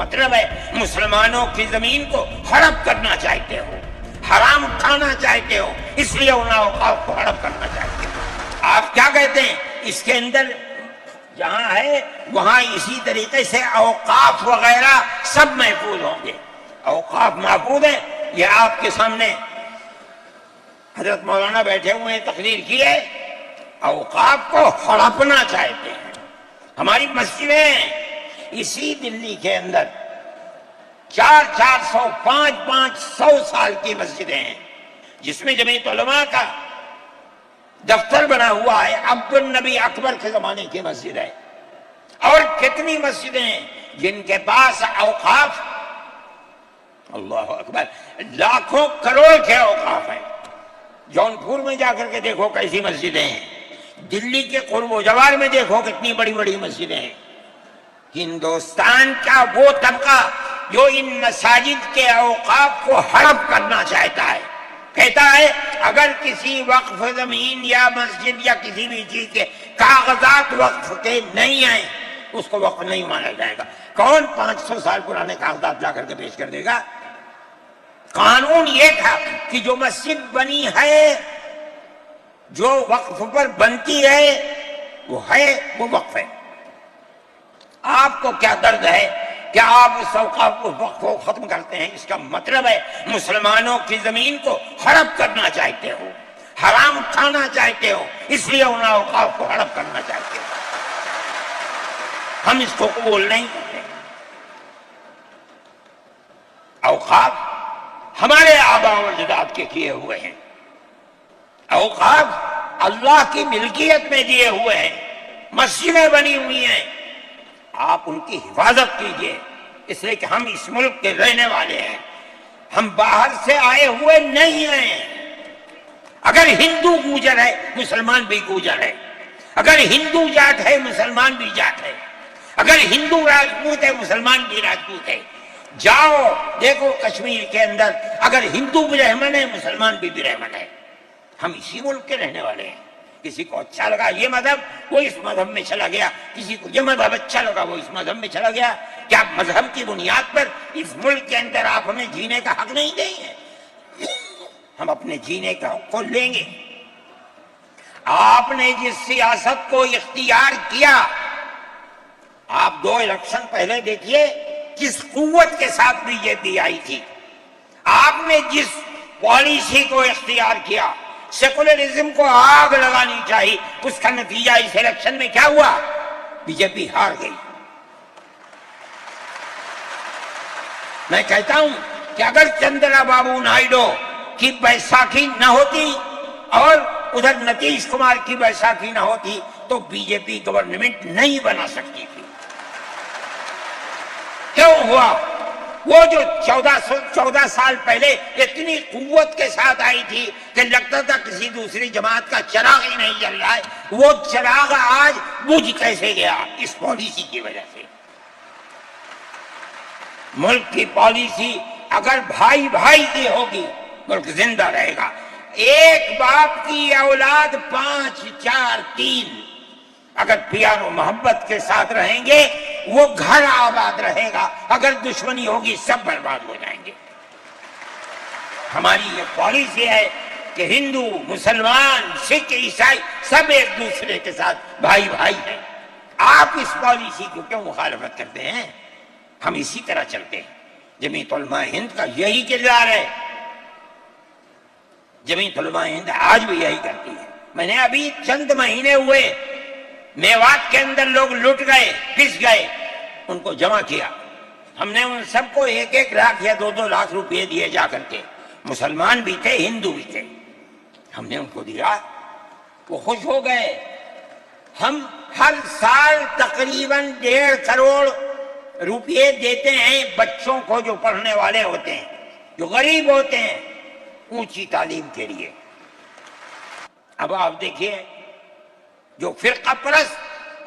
مطلب ہے مسلمانوں کی زمین کو ہڑپ کرنا چاہتے ہو، حرام کھانا چاہتے ہو، اس لیے ان اوقاف کو ہڑپ کرنا چاہتے ہو۔ آپ کیا کہتے ہیں؟ اس کے اندر جہاں ہے وہاں اسی طریقے سے اوقاف وغیرہ سب محفوظ ہوں گے۔ اوقاف محفوظ ہے، یہ آپ کے سامنے حضرت مولانا بیٹھے ہوئے ہیں، تقریر کی ہے۔ اوقاف کو ہڑپنا چاہتے ہیں۔ ہماری مسجدیں اسی دلی کے اندر 400 500 سال کی مسجدیں ہیں، جس میں جمعیت علماء کا دفتر بنا ہوا ہے، عبد النبی اکبر کے زمانے کی مسجد ہے۔ اور کتنی مسجدیں ہیں جن کے پاس اوقاف، اللہ اکبر، لاکھوں کروڑ کے اوقاف ہیں۔ جونپور میں جا کر کے دیکھو کیسی مسجدیں ہیں، دلی کے قرب و جوار میں دیکھو کتنی بڑی بڑی مسجدیں ہیں۔ ہندوستان کا وہ طبقہ جو ان مساجد کے اوقاف کو ہڑپ کرنا چاہتا ہے، کہتا ہے اگر کسی وقف زمین یا مسجد یا کسی بھی چیز کے کاغذات وقف کے نہیں آئے اس کو وقف نہیں مانا جائے گا۔ کون 500 سال پرانے کاغذات لا کر کے پیش کر دے گا؟ قانون یہ تھا کہ جو مسجد بنی ہے، جو وقف پر بنتی ہے وہ وقف ہے۔ آپ کو کیا درد ہے کہ آپ اس اوقاف کو وقف کو ختم کرتے ہیں؟ اس کا مطلب ہے مسلمانوں کی زمین کو ہڑپ کرنا چاہتے ہو، حرام کھانا چاہتے ہو، اس لیے ان اوقاف کو ہڑپ کرنا چاہتے ہو۔ ہم اس کو قبول نہیں کرتے۔ اوقاف ہمارے آباء و اجداد کے کیے ہوئے ہیں، اوقاف اللہ کی ملکیت میں دیے ہوئے ہیں، مسجدیں بنی ہوئی ہیں، آپ ان کی حفاظت کیجئے، اس لیے کہ ہم اس ملک کے رہنے والے ہیں، ہم باہر سے آئے ہوئے نہیں ہیں۔ اگر ہندو گوجر ہے مسلمان بھی گوجر ہے، اگر ہندو جاٹ ہے مسلمان بھی جاٹ ہے، اگر ہندو راجپوت ہے مسلمان بھی راجپوت ہے۔ جاؤ دیکھو کشمیر کے اندر اگر ہندو برہمن ہے مسلمان بھی برہمن ہے۔ ہم اسی ملک کے رہنے والے ہیں۔ کسی کو اچھا لگا یہ مذہب وہ اس مذہب میں چلا گیا، کسی کو یہ مذہب اچھا لگا وہ اس مذہب میں چلا گیا۔ کیا مذہب کی بنیاد پر اس ملک کے اندر آپ ہمیں جینے کا حق نہیں دیں گے؟ ہم اپنے جینے کا حق کو لیں گے۔ آپ نے جس سیاست کو اختیار کیا، آپ 2 الیکشن پہلے دیکھیے کس قوت کے ساتھ بی جے پی آئی تھی۔ آپ نے جس پالیسی کو اختیار کیا، سیکولرزم کو آگ لگانی چاہیے، اس کا نتیجہ اس الیکشن میں کیا ہوا؟ بی جے پی ہار گئی۔ میں کہتا ہوں کہ اگر چندرا بابو نائیڈو کی بیساکھی نہ ہوتی اور ادھر نتیش کمار کی بیساکھی نہ ہوتی تو بی جے پی گورنمنٹ نہیں بنا سکتی تھی۔ کیوں ہوا؟ وہ جو 14 سال پہلے اتنی قوت کے ساتھ آئی تھی کہ لگتا تھا کسی دوسری جماعت کا چراغ ہی نہیں جل رہا ہے، وہ چراغ آج بجھ کیسے گیا؟ اس پالیسی کی وجہ سے۔ ملک کی پالیسی اگر بھائی بھائی کی ہوگی ملک زندہ رہے گا۔ ایک باپ کی اولاد 5 4 3 اگر پیار و محبت کے ساتھ رہیں گے وہ گھر آباد رہے گا، اگر دشمنی ہوگی سب برباد ہو جائیں گے۔ ہماری یہ پالیسی ہے کہ ہندو مسلمان سکھ عیسائی سب ایک دوسرے کے ساتھ بھائی بھائی ہیں۔ آپ اس پالیسی کو کیوں مخالفت کرتے ہیں؟ ہم اسی طرح چلتے ہیں۔ جمعیت علماء ہند کا یہی کردار ہے، جمعیت علماء ہند آج بھی یہی کرتی ہے۔ میں نے ابھی چند مہینے ہوئے میوات کے اندر لوگ لٹ گئے، پس گئے، ان کو جمع کیا۔ ہم نے ان سب کو 1 لاکھ یا 2 لاکھ روپے دیے جا کر کے، مسلمان بھی تھے ہندو بھی تھے، ہم نے ان کو دیا، وہ خوش ہو گئے۔ ہم ہر سال تقریباً 1.5 کروڑ روپے دیتے ہیں بچوں کو جو پڑھنے والے ہوتے ہیں، جو غریب ہوتے ہیں، اونچی تعلیم کے لیے۔ اب آپ دیکھیے جو فرقہ پرست،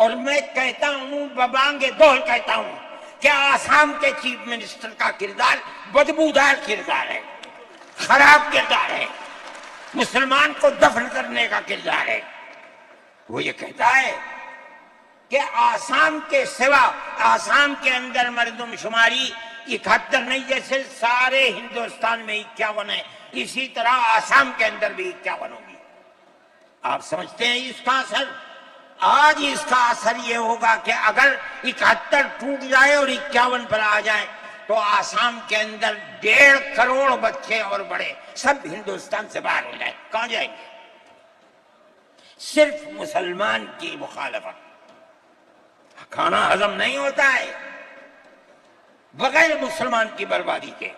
اور میں کہتا ہوں ببانگ دہل کہتا ہوں کہ آسام کے چیف منسٹر کا کردار بدبودار کردار ہے، خراب کردار ہے، مسلمان کو دفن کرنے کا کردار ہے۔ وہ یہ کہتا ہے کہ آسام کے سوا آسام کے اندر مردم شماری 71 نہیں، جیسے سارے ہندوستان میں 51 ہے، اسی طرح آسام کے اندر بھی 51 ہوگی۔ آپ سمجھتے ہیں اس کا اثر؟ آج اس کا اثر یہ ہوگا کہ اگر 71 ٹوٹ جائے اور 51 پر آ جائے تو آسام کے اندر 1.5 کروڑ بچے اور بڑے سب ہندوستان سے باہر ہو جائیں۔ کہاں جائیں گے؟ صرف مسلمان کی مخالفت، کھانا ہضم نہیں ہوتا ہے بغیر مسلمان کی بربادی کے۔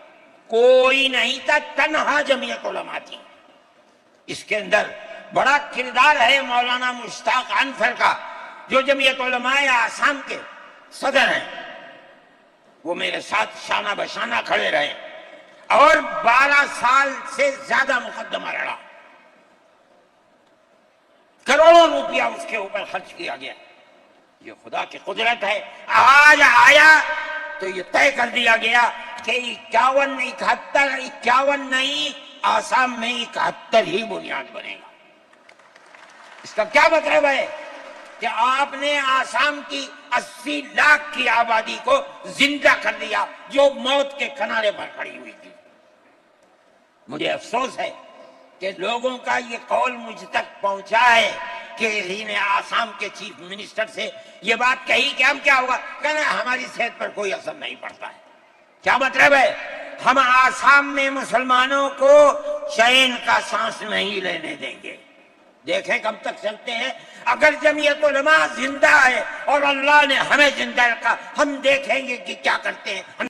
کوئی نہیں تھا، تنہا جمعیت علماء تھی۔ اس کے اندر بڑا کردار ہے مولانا مشتاق انفر کا، جو جمعیت علماء آسام کے صدر ہیں۔ وہ میرے ساتھ شانہ بشانہ کھڑے رہے اور 12 سال سے زیادہ مقدمہ لڑا، کروڑوں روپیہ اس کے اوپر خرچ کیا گیا۔ یہ خدا کی قدرت ہے۔ آج آیا تو یہ طے کر دیا گیا کہ 51 نہیں، آسام میں 71 ہی بنیاد بنے گا۔ اس کا کیا مطلب ہے؟ کہ آپ نے آسام کی 80 لاکھ کی آبادی کو زندہ کر دیا جو موت کے کنارے پر کھڑی ہوئی تھی۔ مجھے افسوس ہے کہ لوگوں کا یہ قول مجھ تک پہنچا ہے کہ انہی نے آسام کے چیف منسٹر سے یہ بات کہی کہ اب کیا ہوگا، کہنا ہماری صحت پر کوئی اثر نہیں پڑتا ہے۔ کیا مطلب ہے؟ ہم آسام میں مسلمانوں کو چین کا سانس نہیں لینے دیں گے۔ دیکھیں کب تک چلتے ہیں۔ اگر جمعیت علماء زندہ ہے اور اللہ نے ہمیں زندہ رکھا، ہم دیکھیں گے کہ کیا کرتے ہیں۔